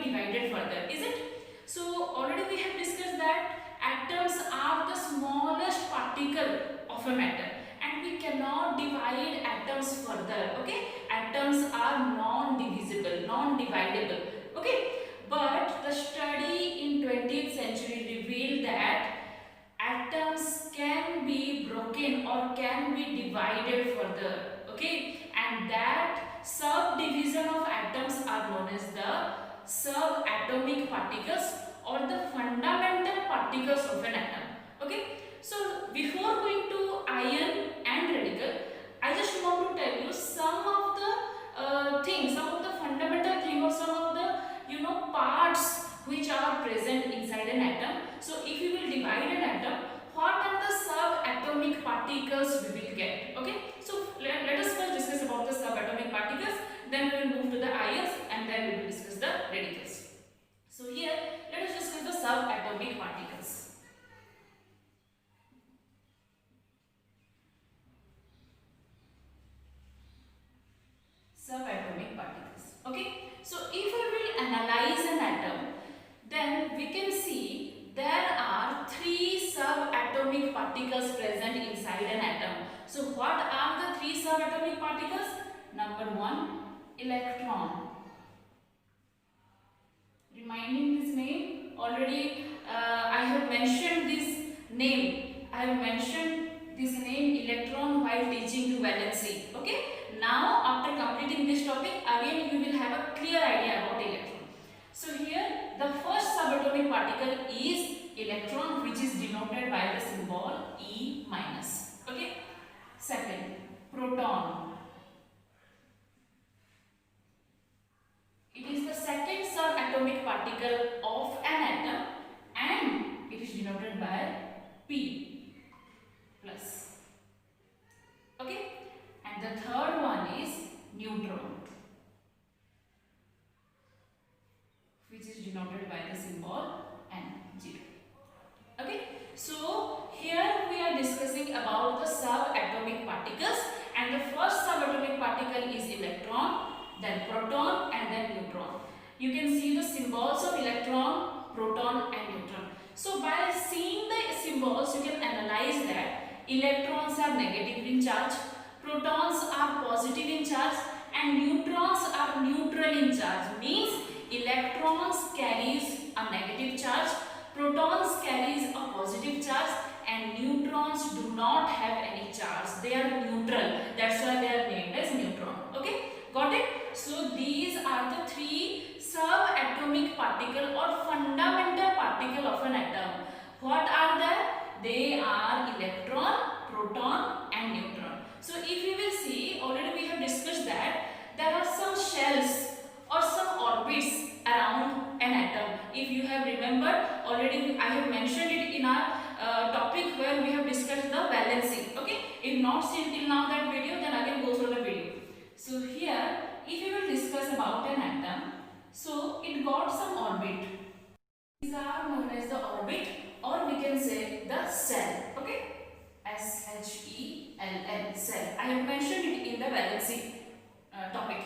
divided further, is it? So already we have discussed that atoms are the smallest particle of a matter and we cannot divide atoms further. Okay, atoms are non-divisible, non-dividable. Okay, but the study in 20th century revealed that atoms can be broken or can be divided further. Okay, and that subdivision of atoms are known as the subatomic particles or the fundamental particles of an atom. Okay, so before going to ion and radical, I just want to tell you some of the things, some of the fundamental things or some of the parts which are present inside an atom. So if you will divide an atom, what are the subatomic particles we will get? Okay, so let us first discuss about the subatomic particles, then we will move to the ions and then we will discuss the radicals. So here let us discuss the subatomic particles. Subatomic particles. Okay, so if we will analyze an atom, then we can see there are three subatomic particles present inside an atom. So what are the three subatomic particles? Number one, electron. Reminding this name, already I have mentioned this name. I have mentioned this name electron while teaching you valency. Okay. Now after completing this topic, again you will have a clear idea about electron. So here the first subatomic particle is electron, which is denoted by the symbol E minus. Okay. Second, proton. It is the second subatomic particle of an atom and it is denoted by P plus. Okay. And the third one is neutron, which is denoted by the symbol N0. Okay, so here we are discussing about the subatomic particles, and the first subatomic particle is electron, then proton, and then neutron. You can see the symbols of electron, proton, and neutron. So by seeing the symbols, you can analyze that electrons are negative in charge, protons are positive in charge, and neutrons are neutral in charge. Means electrons carries a negative charge, protons carries a positive charge, and neutrons do not have any charge. They are neutral. That's why they are named as neutron. Okay, got it? So these are the three subatomic particle or fundamental particle of an atom. What are they? They are electron, proton, and neutron. So if you will see, already we have discussed that there are some shells or some orbits around an atom. If you have remembered, already I have mentioned it in our topic where we have discussed the valency. Okay, if not seen till now that video, then again go through the video. So here, if you will discuss about an atom, so it got some orbit. These are known as the orbit, or we can say the cell. Okay, S-H-E-L-L, cell. I have mentioned it in the valency topic.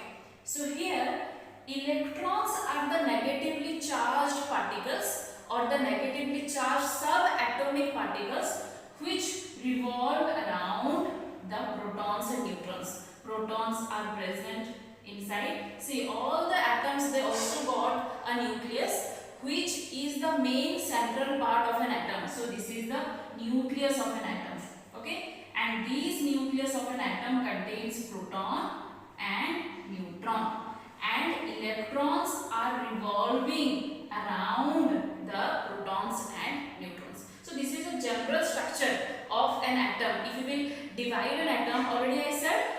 So here electrons are the negatively charged particles or the negatively charged subatomic particles which revolve around the protons and neutrons. Protons are present inside. See, all the atoms, they also got a nucleus which is the main central part of an atom. So this is the nucleus of an atom. Okay, and this nucleus of an atom contains proton and neutron, and electrons are revolving around the protons and neutrons. So this is a general structure of an atom. If you will divide an atom, already I said,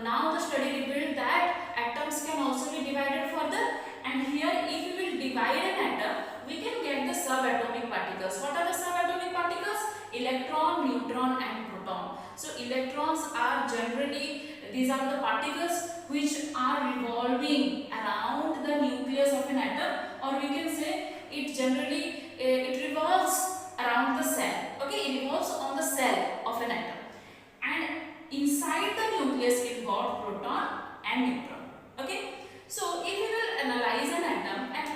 now the study revealed that atoms can also be divided further, and here if you will divide an atom, we can get the subatomic particles. What are the subatomic particles? Electron, neutron, and proton. So electrons are generally, these are the particles which are revolving around the nucleus of an atom, or we can say it generally it revolves around the cell. Okay, it revolves on the cell of an atom, and inside the nucleus it got proton and neutron. Okay, so if we will analyze an atom, at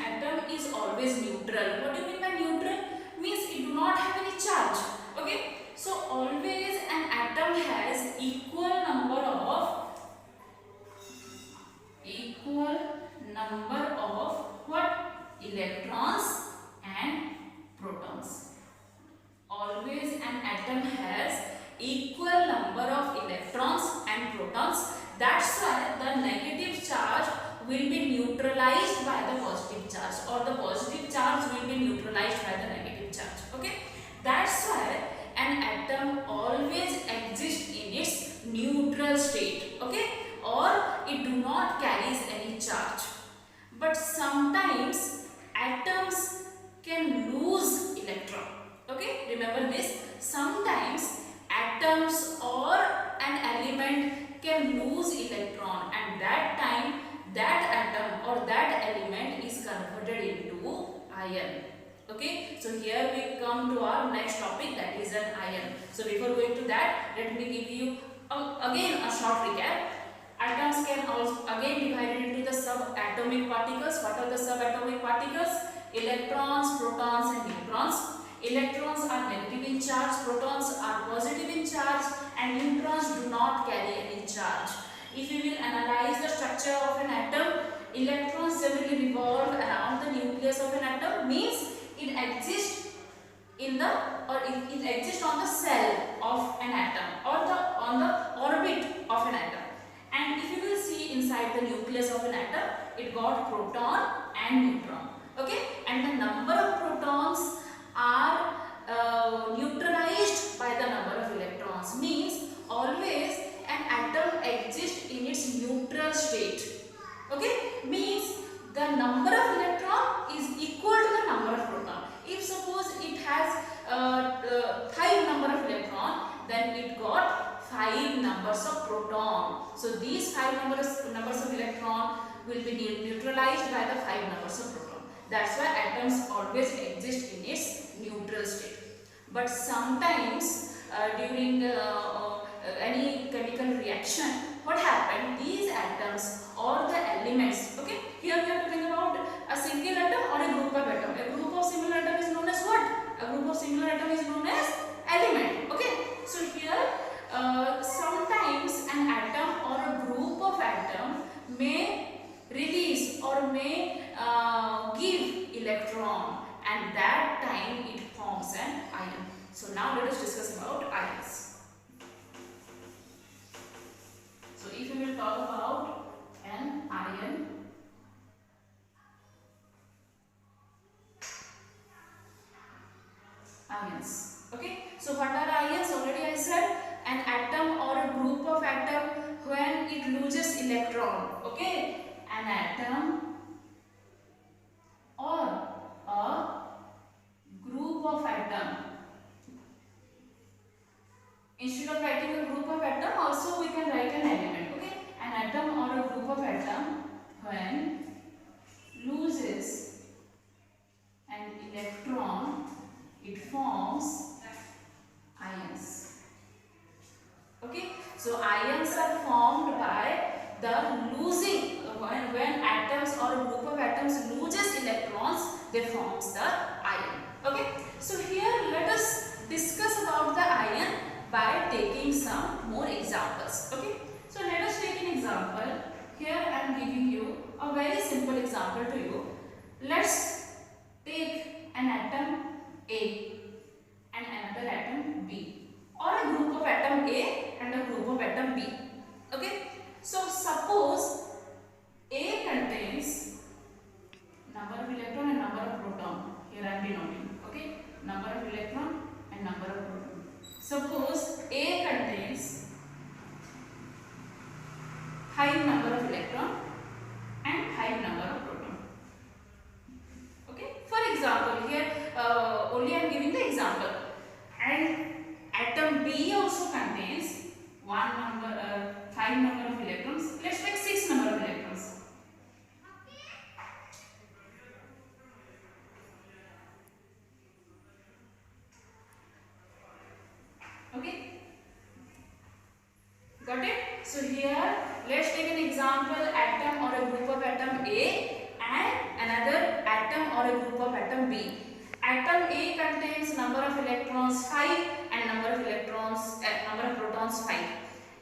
That's why the negative charge will be neutralized by the positive charge, or the positive charge will be neutralized by the negative charge. Okay, that's why an atom always exists in its neutral state. Okay, or it do not carries any charge. But sometimes atoms can lose electron. Okay, remember this. Sometimes atoms or an element can lose electron, and that time that atom or that element is converted into ion. Okay, so here we come to our next topic, that is an ion. So before going to that, let me give you again a short recap. Atoms can also again divided into the subatomic particles. What are the subatomic particles? Electrons, protons and neutrons. Electrons are negative in charge, protons are positive in charge, and neutrons do not carry any charge. If we will analyze the structure of an atom, electrons generally revolve around the nucleus of an atom, means it exists in the, or it exists on the cell of an atom, or on the orbit of an atom. And if you will see inside the nucleus of an atom, it got proton and neutron. Okay, and the number of protons are neutralized by the number of electrons, means always an atom exists in its neutral state. Okay, means the number of electron is equal to the number of proton. If suppose it has 5 number of electron, then it got 5 numbers of proton. So these 5 numbers of electron will be neutralized by the 5 numbers of proton. That's why atoms always exist in its neutral state. But sometimes during any chemical reaction, what happened? These atoms or the elements, okay, here we are talking about a single atom or a group of atom. A group of similar atom is known as what? A group of similar atom is known as element. Okay, so here sometimes an atom or a group of atom may release or may give electron, and that time it forms an ion. So now let us discuss about ions. So if we will talk about an ion, ions. Okay, so what are ions? Already I said, an atom or a group of atom when it loses electron. Okay, an atom or a group of atom. Instead of writing a group of atom, also we can write an element. Okay, an atom or a group of atom when loses an electron, it forms ions. Okay, so ions are formed by the losing, when atoms or a group of atoms loses electrons, they forms the ion. Okay, so here let us discuss about the ion by taking some more examples. Okay, so let us take an example. Here I am giving you a very simple example to you. Let's take an atom A and another atom B, or a group of atom A and a group of atom B. Okay, so suppose A contains number of electron and number of proton. Here I am denoting. Okay, number of electron and number of proton. Suppose A contains high number of electron and high number of proton. Okay, for example, here only I am giving the example. And atom B also contains 5 number of electrons. Let's take 6 number of electrons. Okay, got it? So here let's take an example, atom or a group of atom A and another atom or a group of atom B. Atom A contains number of electrons 5 and number of protons 5.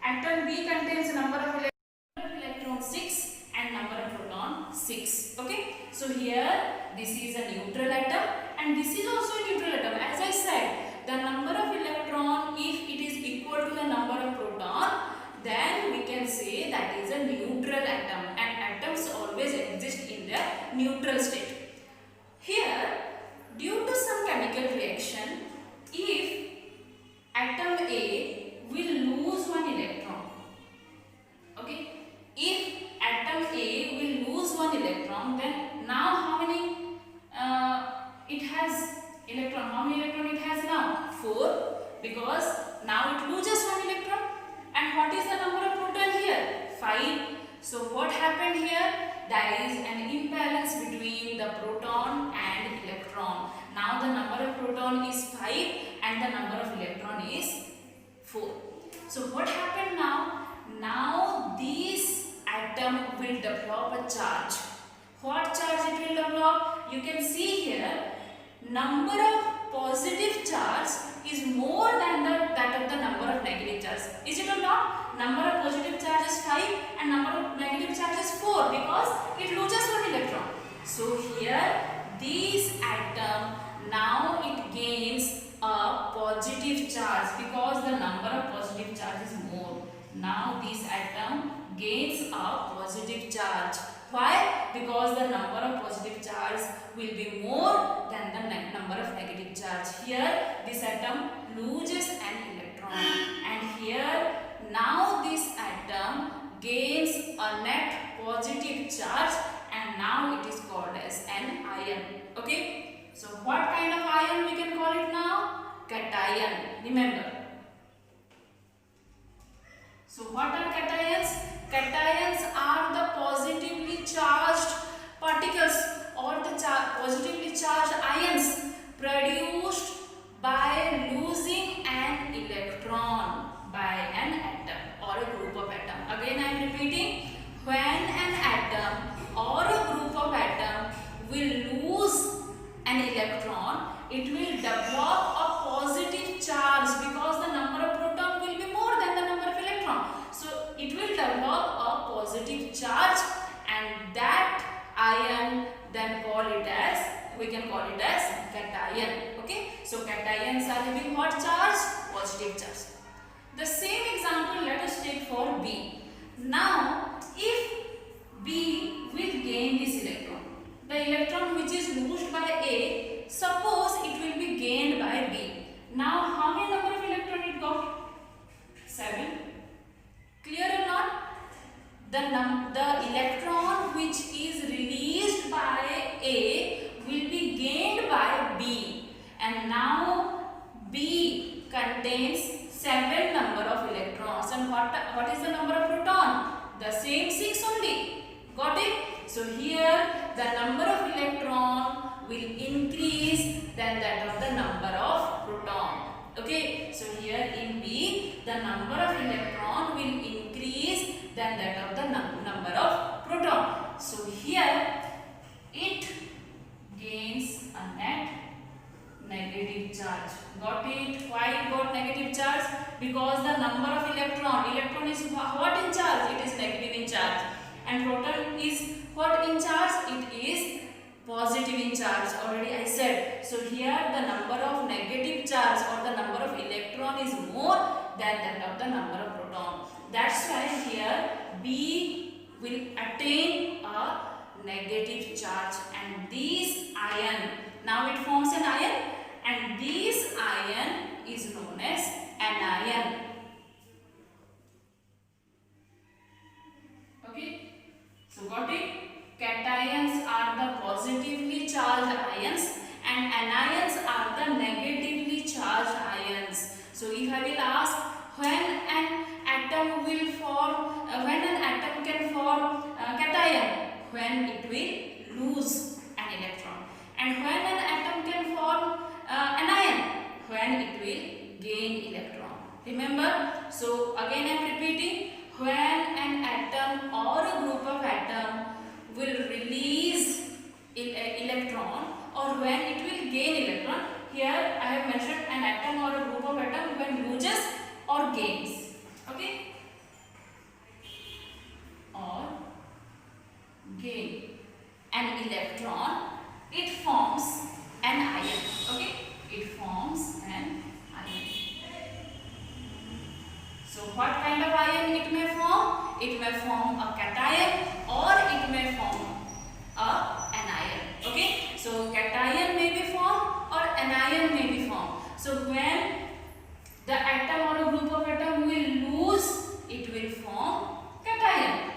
Atom B contains number of electrons 6 and number of proton 6. Okay, so here this is a neutral atom and this is also a neutral atom. As I said, the number of electron, if it is equal to the number of proton, then we can say that electron, then now how many it has electron? How many electron it has now? 4, because now it loses 1 electron. And what is the number of proton here? 5. So what happened here? There is an imbalance between the proton and electron. Now the number of proton is 5 and the number of electron is 4. So what happened now? Now this atom will develop a charge. What charge it will develop? You can see here, number of positive charge is more than that of the number of negative charge. Is it or not? Number of positive charge is 5 and number of negative charge is 4 because it loses 1 electron. So here this atom, now it gains a positive charge because the number of positive charge is more. Now this atom gains a positive charge. Why? Because the number of positive charge will be more than the number of negative charge. Here this atom loses an electron, and here now this atom gains a net positive charge, and now it is called as an ion. Okay, so what kind of ion we can call it now? Cation. Remember. So what are cations? Cations are the positively charged particles or the positively charged ions produced by losing an electron by an atom or a group of atom. Again I am repeating, when an atom or a group of atom will lose an electron, it will develop a positive charge because the number of proton will be more than the number of electron. So it will develop a positive charge, and that ion then we can call it as cation. Okay, so cations are having what charge? Positive charge. The same example let us take for B. Now if B will gain this electron, the electron which is lost by A, suppose it will be gained by B. Now how many number of electron it got? 7. Clear or not? The electron which is released by A will be gained by B, and now B contains 7 number of electrons, and what is the number of proton? The same 6 only. Got it? So here the number of electron will increase than that of the number of proton. Okay, so here in B the number of electron will increase than that of the number of proton. So here it gains a net negative charge. Got it? Why it got negative charge? Because the number of electron is what in charge? It is negative in charge, and proton is what in charge? It is positive in charge. Already I said. So here the number of negative charge or the number of electron is more than that of the number of proton. That's why here B will attain a negative charge, and this ion, now it forms an ion, and this ion is known as anion. Okay, so got it? Cations are the positively charged ions and anions are the negatively charged ions. So if I will ask, when an atom will form, when an atom can form cation? When it will lose an electron. And when an atom can form anion? When it will gain electron. Remember? So again I am repeating, when an atom or a group of atom will release electron or when it will gain electron. Here I have mentioned an atom or a group of atom when loses or gains. Okay? Or gain an electron, it forms an ion. Okay? It forms an ion. So what kind of ion it may form? It may form a cation or it may form an ion. Okay, so cation may be formed or anion may be formed. So when the atom or a group of atom will lose, it will form cation.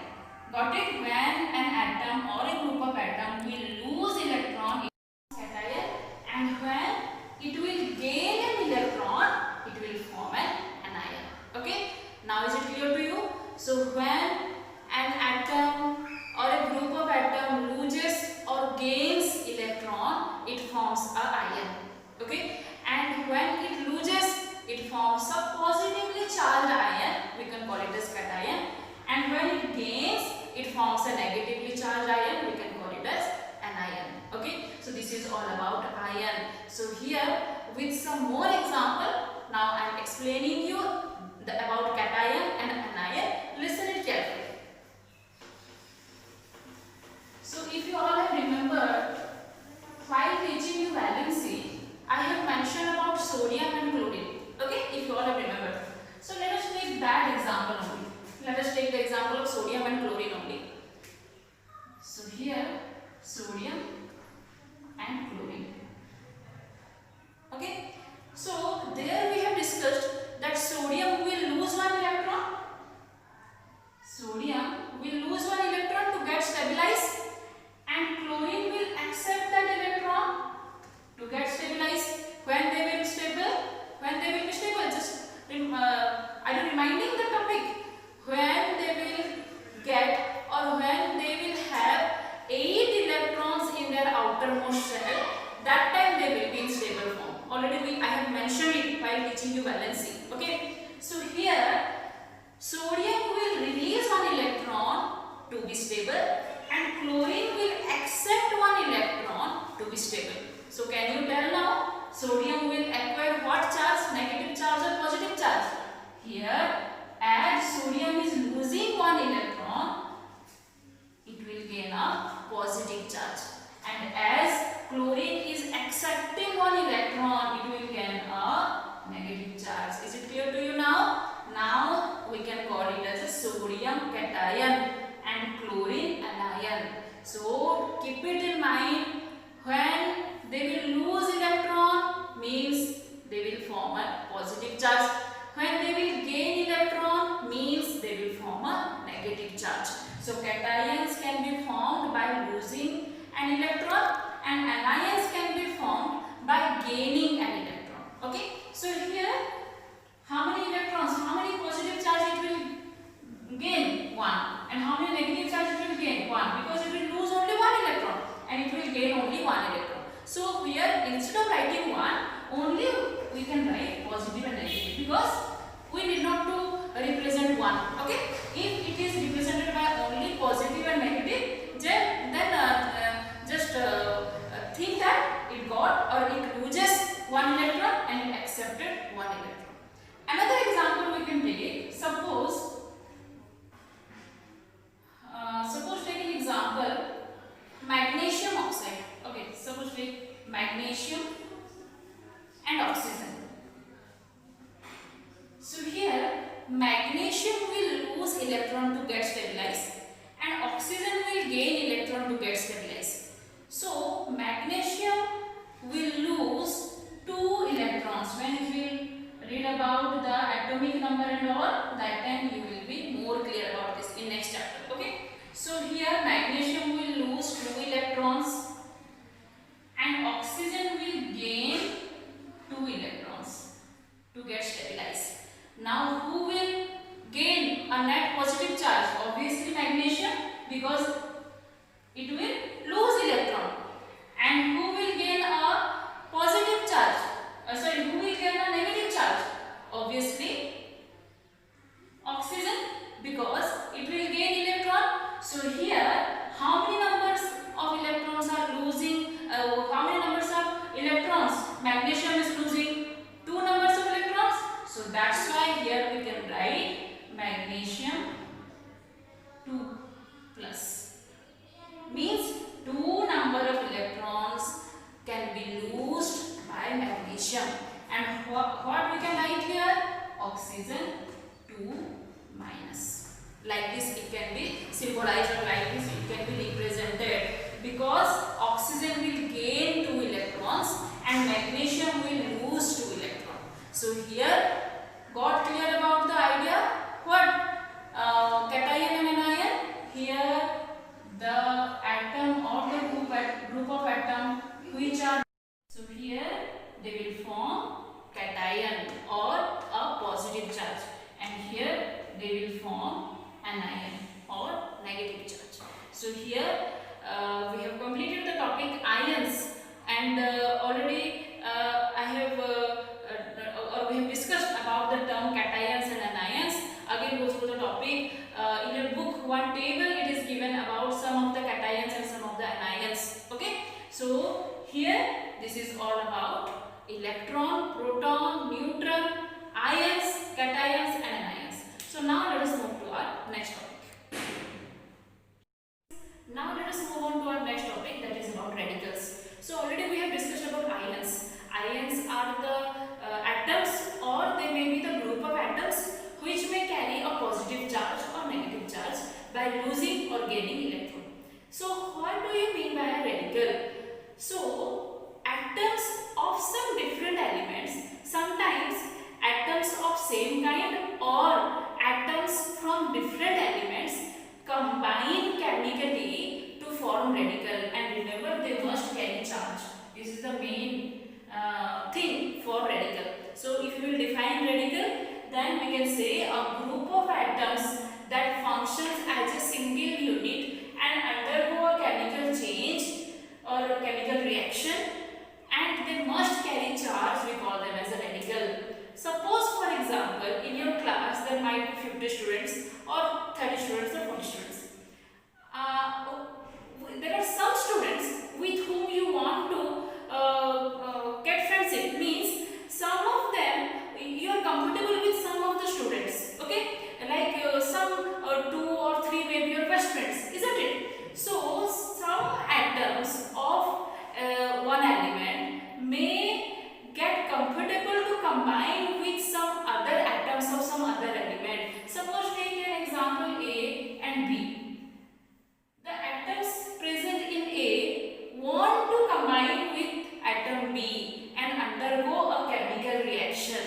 Got it? When an atom or a group of atom forms a negatively charged ion, we can call it as anion. Okay, so this is all about ion. So here with some more example, now I am explaining you about cation and anion. Listen it carefully. So if you all have remembered, while teaching you valency, I have mentioned about sodium and chlorine. Okay, if you all have remembered. So let us take that example only. Let us take the example of sodium and chlorine only. So here, sodium and chlorine. Okay, so there we have discussed that sodium will lose one electron. Sodium will lose one electron to get stabilized, and chlorine will accept that electron to get stabilized. When they will be stable? When they will be stable? Just I am reminding the topic. When they will get, or when they will have 8 electrons in their outermost shell, that time they will be in stable form. Already I have mentioned it while teaching you valency. Okay. So here sodium will release one electron to be stable, and chlorine will accept one electron to be stable. So can you tell now? Sodium will acquire what charge? Negative charge or positive charge? Here, as sodium is losing one electron, it will gain a positive charge. And as chlorine is accepting one electron, it will gain a negative charge. Is it clear to you now? Now we can call it as a sodium cation and chlorine anion. So keep it in mind, when they will lose electron means they will form a positive charge. When they will gain electron means they will form a negative charge. So cations can be formed by losing an electron, and anions can be formed by gaining an electron. Okay. So here how many electrons, how many positive charge it will gain? 1. And how many negative charge it will gain? 1. Because it will lose only 1 electron and it will gain only 1 electron. So here instead of writing 1, only we can write positive and negative, because we need not to represent 1. Okay. If it is represented by only positive and negative, then just think that it got or it loses 1 electron and it accepted 1 electron. Another example we can take. Suppose take an example, magnesium oxide. Okay, suppose take magnesium and oxygen. So here magnesium will lose electron to get stabilized, and oxygen will gain electron to get stabilized. So magnesium will lose 2 electrons. When you will read about the atomic number and all, that time you will be more clear about this in next chapter. Okay. So here magnesium will lose 2 electrons and oxygen will gain 2 electrons to get stabilized. Now who will gain a net positive charge? Obviously magnesium, because it will lose electron. And who will gain a positive charge? Who will gain a negative charge? Obviously oxygen, because it will gain electron. So here how many numbers of electrons are losing? How many numbers of electrons magnesium is losing? 2 numbers of electrons. So that's why here we can write magnesium 2 plus. Means 2 number of electrons can be lost by magnesium. And what we can write here? Oxygen 2 minus. Like this it can be symbolized, or like this it can be represented, because oxygen will gain 2 electrons and magnesium will lose 2 electrons. So here got clear about the idea? What? Cation and anion. Here the atom or the group of atom which are, so here they will form cation or a positive charge, and here they will form anion or negative charge. So here we have completed the topic ions, and already I have or we have discussed about the term cations and anions. Again go through the topic. In your book one table it is given Now let us move on to our next topic, that is about radicals. So already we have discussed about ions. Ions are the atoms, or they may be the group of atoms which may carry a positive charge or negative charge by losing or gaining electron. So what do you mean by a radical? So atoms of some different elements, sometimes atoms of same kind or atoms from different elements combine chemically to form radical, and remember they must carry charge. This is the main thing for radical. So if you will define radical, then we can say a group of atoms that functions as a single unit and undergo a chemical change or a chemical reaction, and they must carry charge. We call them as a radical. Suppose for example in your class there might be 50 students or 30 students or 40 students. There are some students with whom you want to get friendship, means some of them you are comfortable with some of the students, okay, like some two or three may be your best friends, isn't it? So some atoms of one element may get comfortable to combine with some other atoms of some other element. Suppose take an example A and B. The atoms present in A want to combine with atom B and undergo a chemical reaction,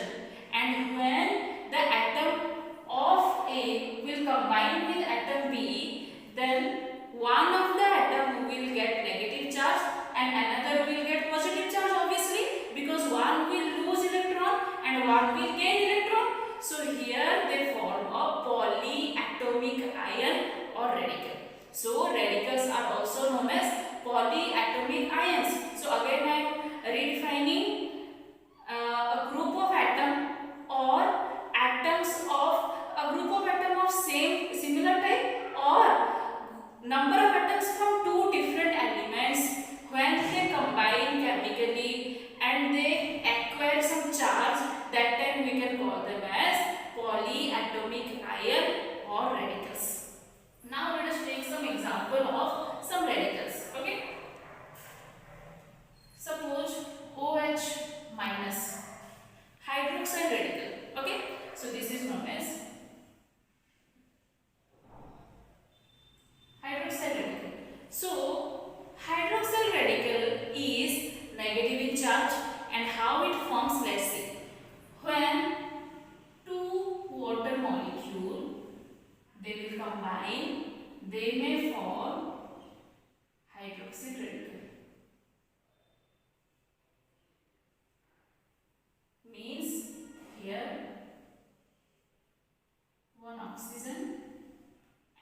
and when the atom of A will combine with atom B, then one of the atom will get negative charge and another will get positive charge, obviously, because one will lose electron and one will gain electron. So here they form a polyatomic ion or radical. So radicals are also known as polyatomic ions. So again I am redefining a group of atom or atoms of a group of atom of similar type or number of atoms from two different elements. When they combine chemically and they acquire some charge, that time we can call them as polyatomic ion or radicals. Now let us take some example of some radicals, okay? Suppose OH minus, hydroxide radical, okay? So this is known as hydroxide radical. So hydroxide radical is negative in charge, and how it forms, let's see. When two water molecules, they will combine, they may form hydroxide radical. Means here one oxygen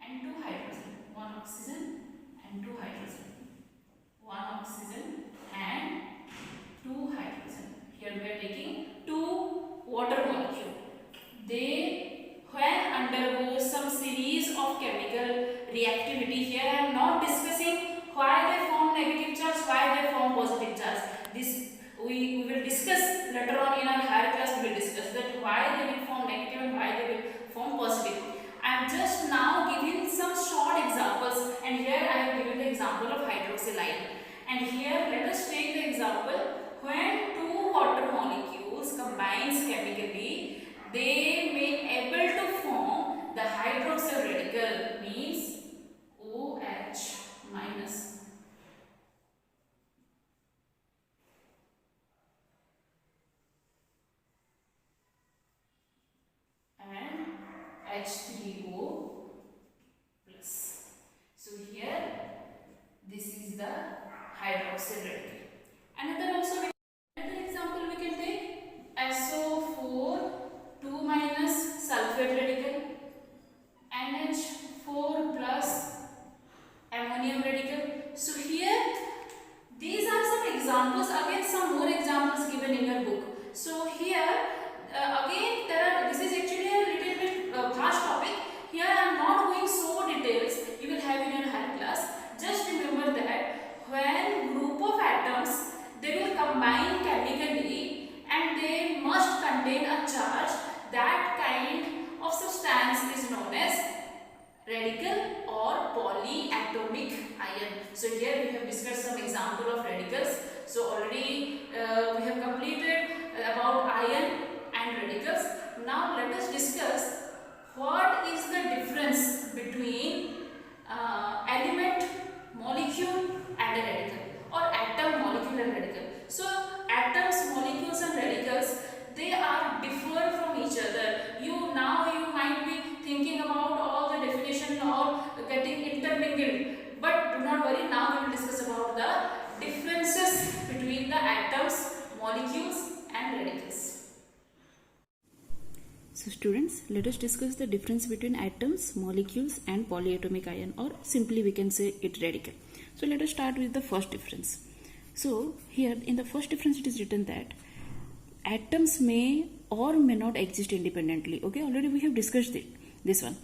and two hydrogen, one oxygen and two hydrogen, one oxygen and two hydrogen. Here we are taking two water molecule. They when undergo some series of chemical reactivity, here I am not discussing why they form negative charge, why they form positive charge. This we will discuss later on in our higher class. We will discuss that why they will form negative and why they will form positive. I am just now giving some short examples, and here I have given the example of hydroxylide. And here let us take the example when two water molecules combines chemically, they may able to form the hydroxyl radical, means OH minus. And H3O plus. So here this is the hydroxyl radical. Another example we can take SO4 2 minus sulfate radical, NH4 plus ammonium radical. So here these are some examples, again some more examples given in your book. So here again this is actually a little bit vast topic. Here I am not going so details, you will have in your higher class. Just remember that when group of atoms So here we have discussed some example of radicals. So already we have completed about ion and radicals. Now let us discuss what is the difference between element, molecule and a radical, or atom, molecule and radical. So atoms, molecules and radicals, they are differ from each other. You might be thinking about all the definition or getting intermingled, but do not worry, now we will discuss about the differences between the atoms, molecules and radicals. So students, let us discuss the difference between atoms, molecules and polyatomic ion, or simply we can say it radical. So let us start with the first difference. So here in the first difference it is written that atoms may or may not exist independently. Okay, already we have discussed this one.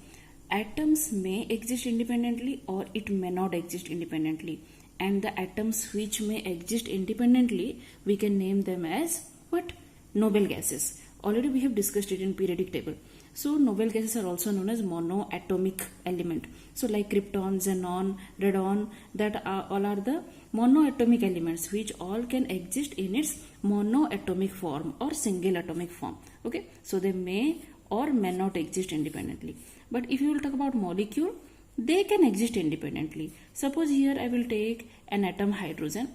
Atoms may exist independently or it may not exist independently. And the atoms which may exist independently, we can name them as what? Noble gases. Already we have discussed it in periodic table. So noble gases are also known as monoatomic element. So like krypton, xenon, radon, that all are the monoatomic elements which all can exist in its monoatomic form or single atomic form. Okay, so they may or may not exist independently. But if you will talk about molecule, they can exist independently. Suppose here I will take an atom hydrogen.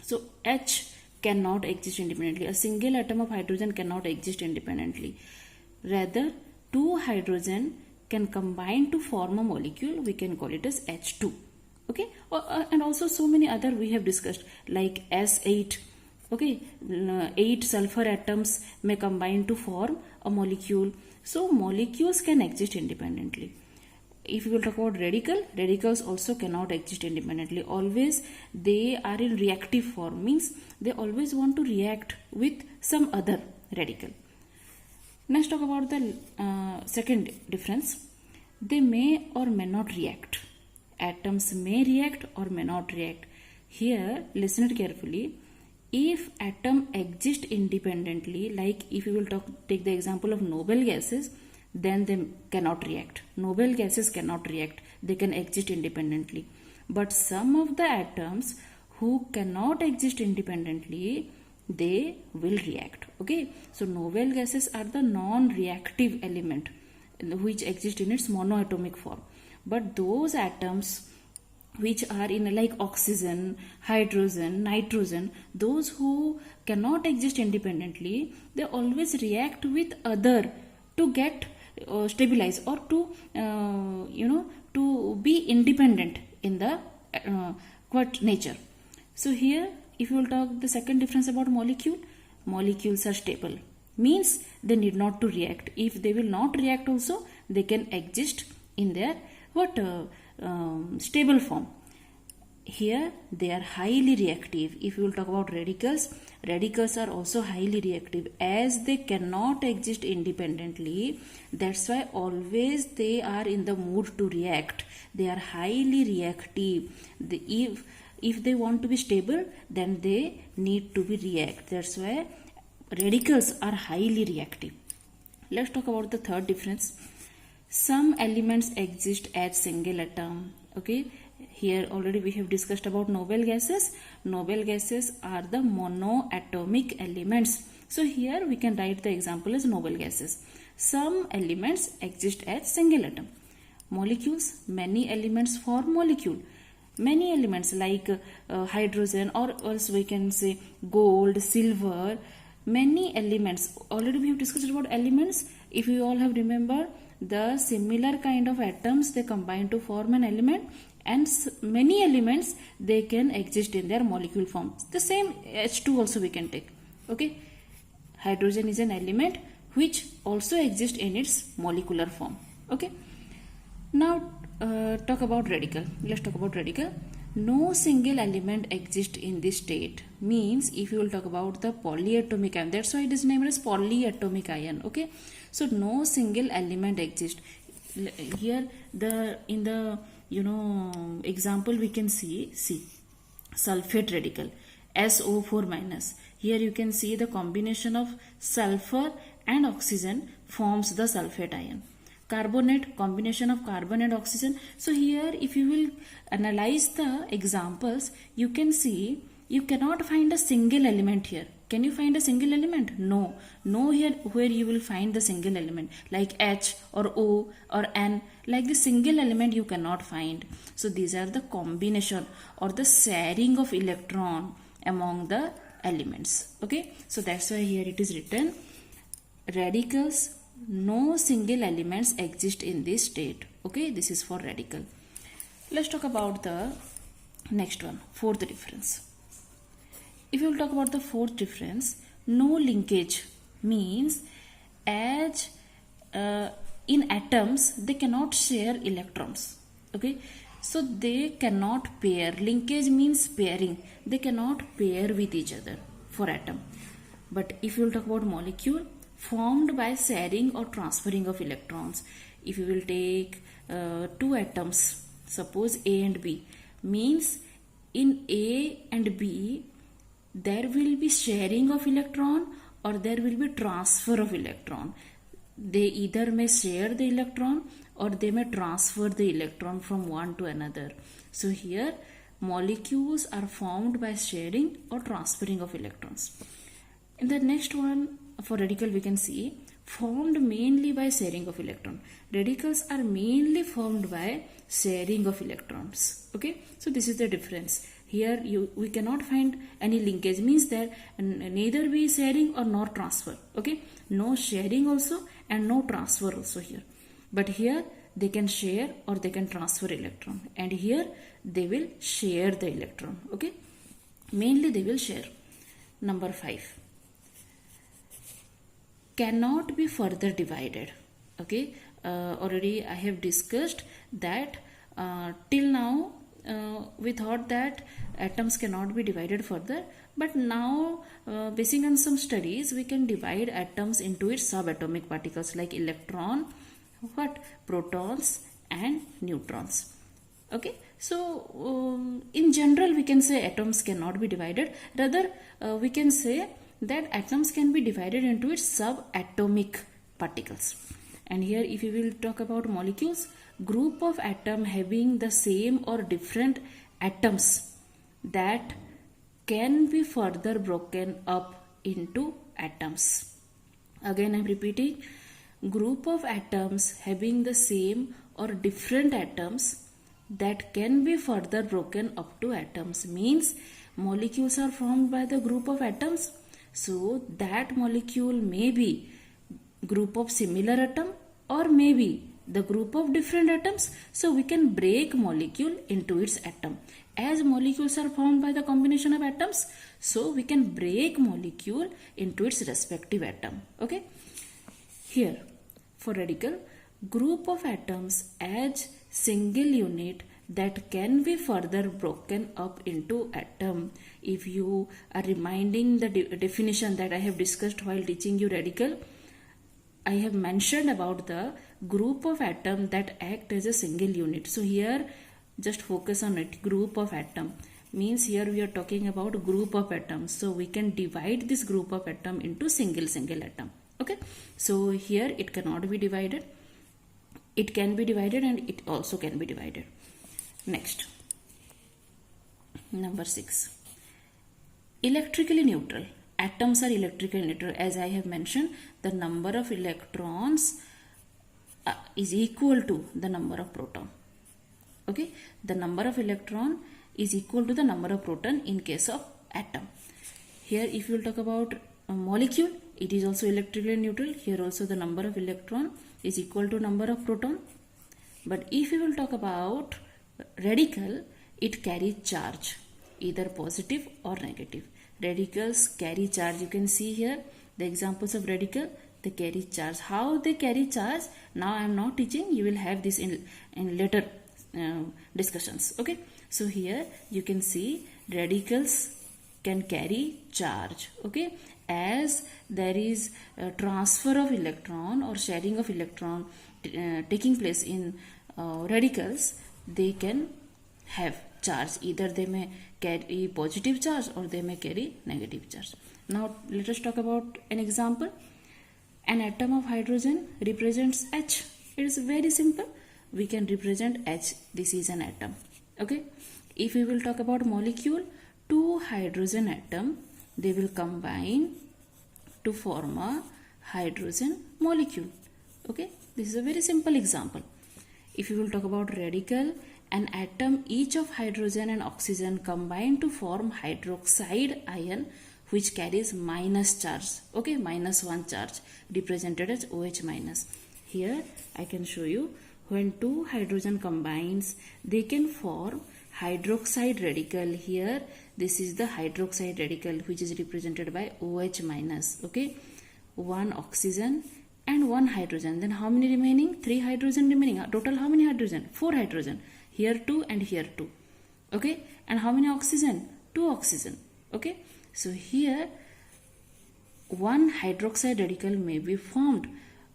So H cannot exist independently. A single atom of hydrogen cannot exist independently. Rather, two hydrogen can combine to form a molecule. We can call it as H2. Okay, and also so many other we have discussed like S8. Okay, 8 sulfur atoms may combine to form a molecule. So molecules can exist independently. If we will talk about radical, radicals also cannot exist independently. Always they are in reactive form, means they always want to react with some other radical. Let's talk about the second difference. They may or may not react. Atoms may react or may not react. Here, listen it carefully. If atom exists independently, like if we will take the example of noble gases, then they cannot react. Noble gases cannot react. They can exist independently. But some of the atoms who cannot exist independently, they will react. Okay, so noble gases are the non-reactive element which exist in its monoatomic form. But those atoms which are in like oxygen, hydrogen, nitrogen, those who cannot exist independently, they always react with other to get stabilize or to to be independent in the nature. So here if you will talk the second difference about molecule, molecules are stable, means they need not to react. If they will not react also, they can exist in their stable form. Here they are highly reactive. If you will talk about radicals, radicals are also highly reactive as they cannot exist independently. That's why always they are in the mood to react. They are highly reactive. If they want to be stable, then they need to be react. That's why radicals are highly reactive. Let's talk about the third difference. Some elements exist as single atom. Okay, here already we have discussed about noble gases. Noble gases are the monoatomic elements. So here we can write the example as noble gases. Some elements exist as single atom. Molecules, many elements form molecule. Many elements like hydrogen, or else we can say gold, silver. Many elements. Already we have discussed about elements. If you all have remembered, the similar kind of atoms, they combine to form an element, and many elements, they can exist in their molecule form. The same H2 also we can take. Okay, hydrogen is an element which also exists in its molecular form. Okay, now talk about radical. Let's talk about radical. No single element exists in this state, means if you will talk about the polyatomic ion, that's why it is named as polyatomic ion. Okay, so no single element exists. Here in the example we can see sulfate radical, SO4 minus. Here you can see the combination of sulfur and oxygen forms the sulfate ion. carbonate, combination of carbon and oxygen. So here if you will analyze the examples, you can see you cannot find a single element here. Can you find a single element? No. No here where you will find the single element like H or O or N. Like the single element you cannot find. So these are the combination or the sharing of electron among the elements. Okay. So that's why here it is written radicals, no single elements exist in this state. Okay. This is for radical. Let's talk about the next one, fourth difference. If you will talk about the fourth difference, no linkage means as in atoms they cannot share electrons. Okay, so they cannot pair. Linkage means pairing. They cannot pair with each other for atom. But if you will talk about molecule, formed by sharing or transferring of electrons. If you will take two atoms, suppose A and B, means in A and B there will be sharing of electron or there will be transfer of electron. They either may share the electron or they may transfer the electron from one to another. So here molecules are formed by sharing or transferring of electrons. In the next one, for radical we can see formed mainly by sharing of electron. Radicals are mainly formed by sharing of electrons. Okay, so this is the difference. Here we cannot find any linkage, means that neither be sharing or nor transfer. Okay, no sharing also and no transfer also here. But here they can share or they can transfer electron, and here they will share the electron. Okay, mainly they will share. Number 5, cannot be further divided. Okay, already I have discussed that till now we thought that atoms cannot be divided further, but now basing on some studies we can divide atoms into its subatomic particles like electron, protons and neutrons. Okay, so in general we can say atoms cannot be divided. Rather we can say that atoms can be divided into its subatomic particles. And here if you will talk about molecules, group of atom having the same or different atoms that can be further broken up into atoms. Again I am repeating, group of atoms having the same or different atoms that can be further broken up to atoms, means molecules are formed by the group of atoms. So that molecule may be group of similar atom or maybe the group of different atoms. So we can break molecule into its atom. As molecules are formed by the combination of atoms, so we can break molecule into its respective atom. Okay, here for radical, group of atoms as single unit that can be further broken up into atom. If you are reminding the definition that I have discussed while teaching you radical, I have mentioned about the group of atom that act as a single unit. So here just focus on it. Group of atom means here we are talking about group of atoms. So we can divide this group of atom into single atom. Okay, so here it cannot be divided. It can be divided and it also can be divided. Next, number 6, electrically neutral. Atoms are electrically neutral. As I have mentioned, the number of electrons is equal to the number of proton. Okay, the number of electron is equal to the number of proton in case of atom. Here if you will talk about a molecule, it is also electrically neutral. Here also the number of electron is equal to number of proton. But if you will talk about radical, it carries charge, either positive or negative. Radicals carry charge. You can see here the examples of radical, they carry charge. How they carry charge, now I am not teaching, you will have this in later discussions. Okay, so here you can see radicals can carry charge. Okay, as there is a transfer of electron or sharing of electron taking place in radicals, they can have charge. Either they may carry positive charge or they may carry negative charge. Now let us talk about an example. An atom of hydrogen represents H. It is very simple. We can represent H. This is an atom. Okay. If we will talk about molecule, two hydrogen atom, they will combine to form a hydrogen molecule. Okay. This is a very simple example. If you will talk about radical, an atom each of hydrogen and oxygen combine to form hydroxide ion which carries minus charge. Okay, minus 1 charge represented as OH minus. Here I can show you, when two hydrogen combines, they can form hydroxide radical. Here this is the hydroxide radical which is represented by OH minus. Okay, one oxygen and one hydrogen. Then how many remaining? 3 hydrogen remaining. Total how many hydrogen? 4 hydrogen. Here 2 and here 2. Okay, and how many oxygen? 2 oxygen. Okay, so here one hydroxide radical may be formed,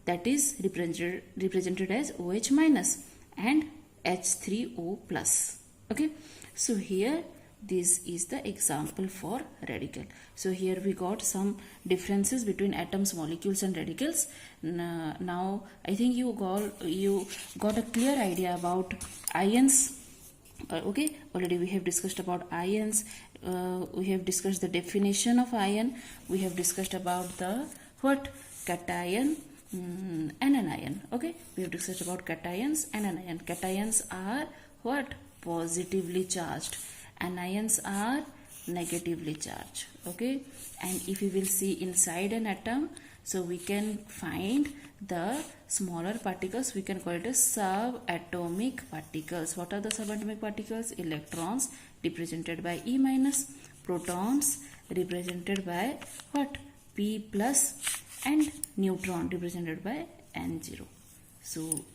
that is represented as OH minus and H3O plus. Okay, so here this is the example for radical. So here we got some differences between atoms, molecules and radicals. Now I think you got a clear idea about ions. Okay, already we have discussed about ions. We have discussed the definition of ion. We have discussed about the cation and anion. Okay, we have discussed about cations and anion. Cations are positively charged. Anions are negatively charged. Okay, and if we will see inside an atom, so we can find the smaller particles. We can call it as subatomic particles. What are the subatomic particles? Electrons represented by E minus, protons represented by P plus, and neutron represented by N0. So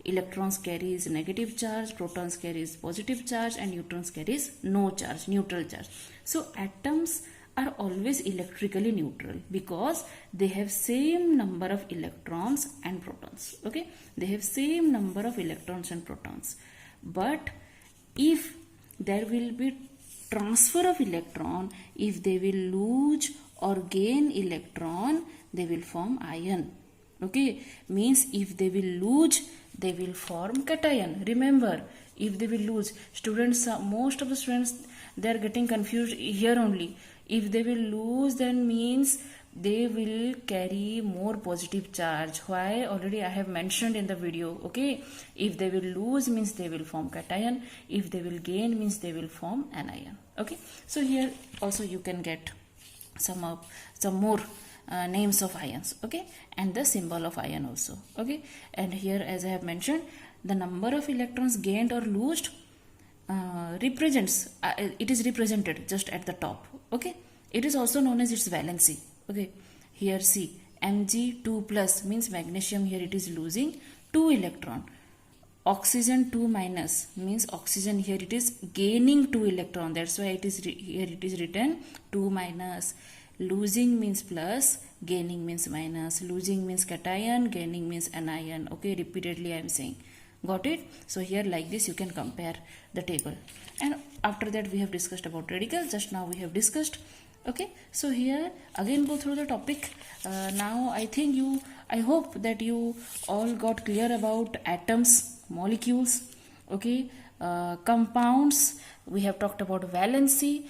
electrons carries negative charge, protons carries positive charge, and neutrons carries no charge, neutral charge. So atoms are always electrically neutral because they have same number of electrons and protons. Okay, they have same number of electrons and protons. But if there will be transfer of electron, if they will lose or gain electron, they will form ion. Okay, means if they will lose, they will form cation. Remember, if they will lose, students, most of the students, they are getting confused here only. If they will lose, then means they will carry more positive charge. Why? Already I have mentioned in the video. Okay, if they will lose means they will form cation. If they will gain means they will form anion. Okay, so here also you can get some more names of ions. Okay, and the symbol of ion also. Okay, and here as I have mentioned, the number of electrons gained or lost represents it is represented just at the top. Okay, it is also known as its valency. Okay, here see, Mg2 plus means magnesium, here it is losing 2 electron. Oxygen 2 minus means oxygen, here it is gaining 2 electron. That's why it is here it is written 2 minus. Losing means plus, gaining means minus. Losing means cation, gaining means anion. Okay, repeatedly I am saying. Got it? So here like this you can compare the table. And after that we have discussed about radical. Just now we have discussed. Okay, so here again go through the topic. Now I hope that you all got clear about atoms, molecules, okay, compounds. We have talked about valency,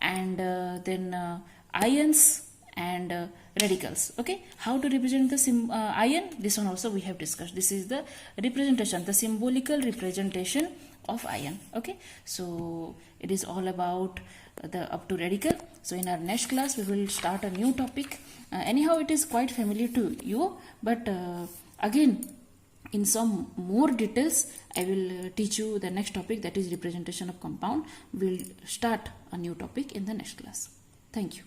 and then ions and radicals. Okay, how to represent the ion? This one also we have discussed. This is the representation, the symbolical representation of ion. Okay, so it is all about the up to radical. So in our next class we will start a new topic. Anyhow it is quite familiar to you, but again in some more details I will teach you the next topic, that is representation of compound. We will start a new topic in the next class. Thank you.